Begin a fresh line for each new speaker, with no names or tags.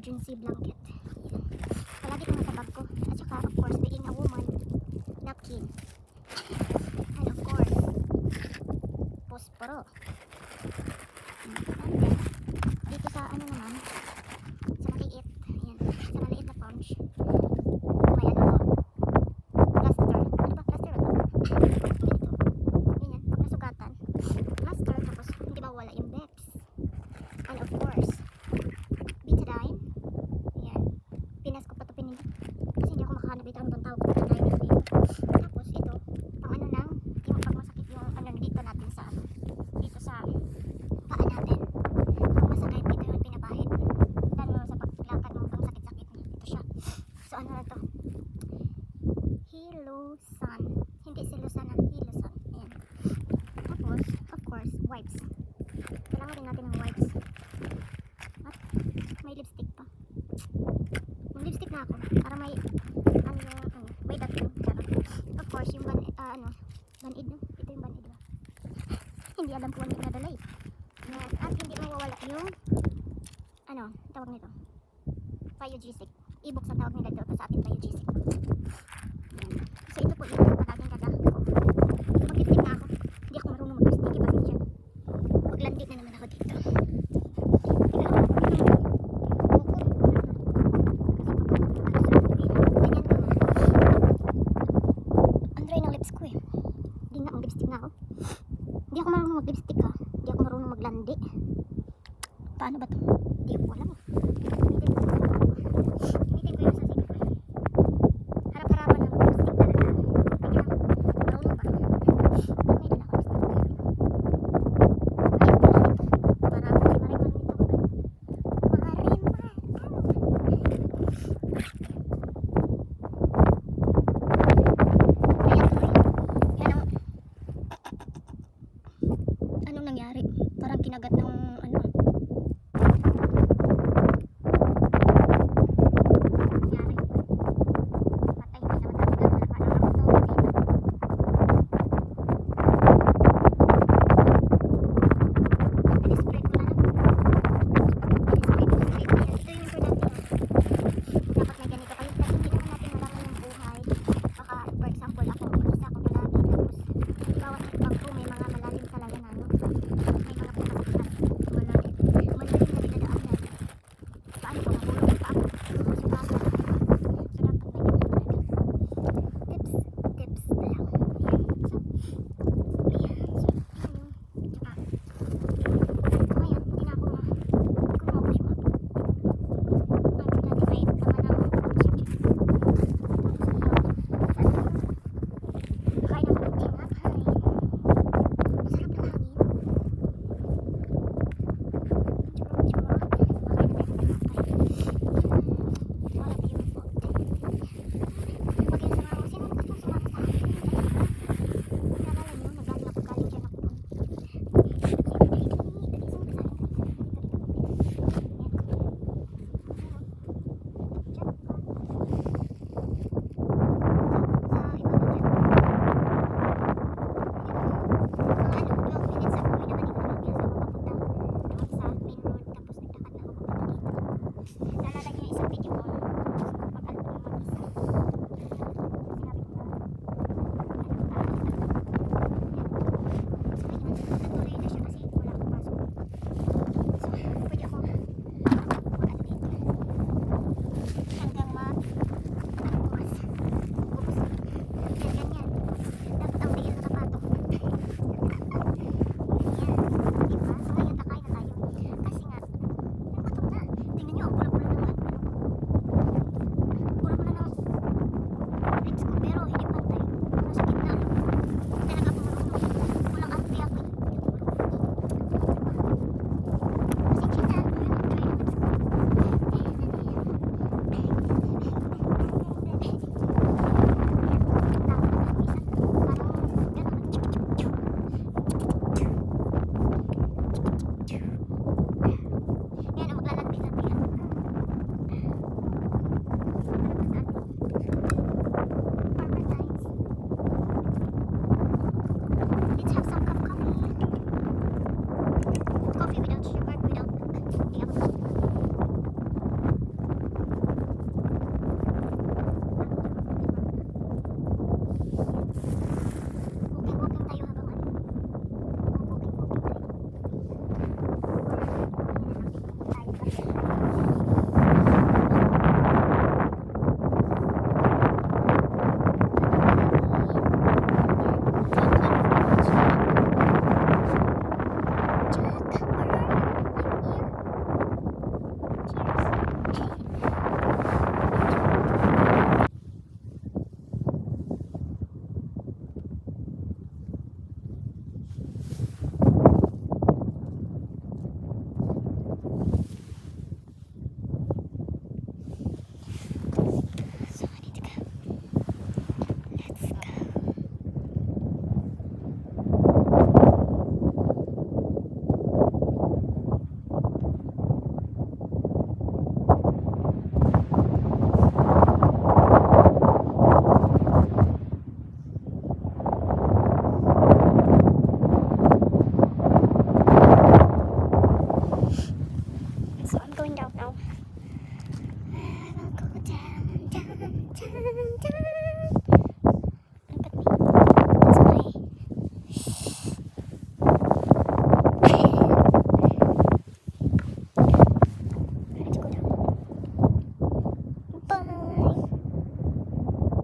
emergency blanket. Yan. Palagi ito nasa bag ko. At saka, of course, being a woman, napkin. And of course, posporo. And then, dito sa ano naman, sa maliit, ayan, sa maliit na pouch, may ano ko, plaster. Ano ba plaster ito? Ganito. Ganyan, pag nasugatan, plaster, tapos hindi ba wala yung Bex. And of course, Betadine. Ayan. Pinas ko pa ito pinili. Kasi hindi ako makahanap dito. Ano bang tawag ko? Betadine dito. Tapos ito, pang ano lang, yung pag masakit yung ano dito natin sa ano. Dito sa paa natin. Pag masakit, ito yung pinapahid. Lalo sa paglakad mo pang sakit-sakit. Ito siya. So ano na ito? Hilusan. Hindi silusan na Hilusan. Ayan. Tapos, of course, wipes. Kailangan din natin ng wipes. At may lipstick pa. May lipstick na ako para may way that thing. Of course, yung banid no? Ito yung banid ba? Hindi alam kung ano yung nadala eh. Yan. At hindi mawawala yung tawag nito? Biogesic. E-book sa tawag nila dito sa atin, Biogesic. Yan. So ito po yung palaging gagamit ko. Mag-lipstick na ako. Hindi ako marunong mag-lipstick. Iba rin siya. Maglandi na naman ako dito. Andray ng lips ko eh. Hindi nga ang lipstick na ako. Hindi ako marunong mag-lipstick ha. Hindi ako marunong maglandi. Paano ba to? Hindi ako alam eh. Gamitin ko yung sa sige ko. Harap-harapan ng lipstick talaga. Hindi na. Marunong ba? May dala ko lipstick. Anong nangyari? Parang kinagat ng ano. Nangyari. Patay hindi naman nakigat. Parang ako to dito. Pinispread ko na lang. Pinispread. Ito yung product niya. Dapat may ganito kayo. Kasi hindi naman natin malaman yung buhay. Baka, for example, ako isa ako palagi. Tapos, bawat bag ko may mga malalim talaga na ano. May mga pinakasikat. going down now. I will go down, down, down, down.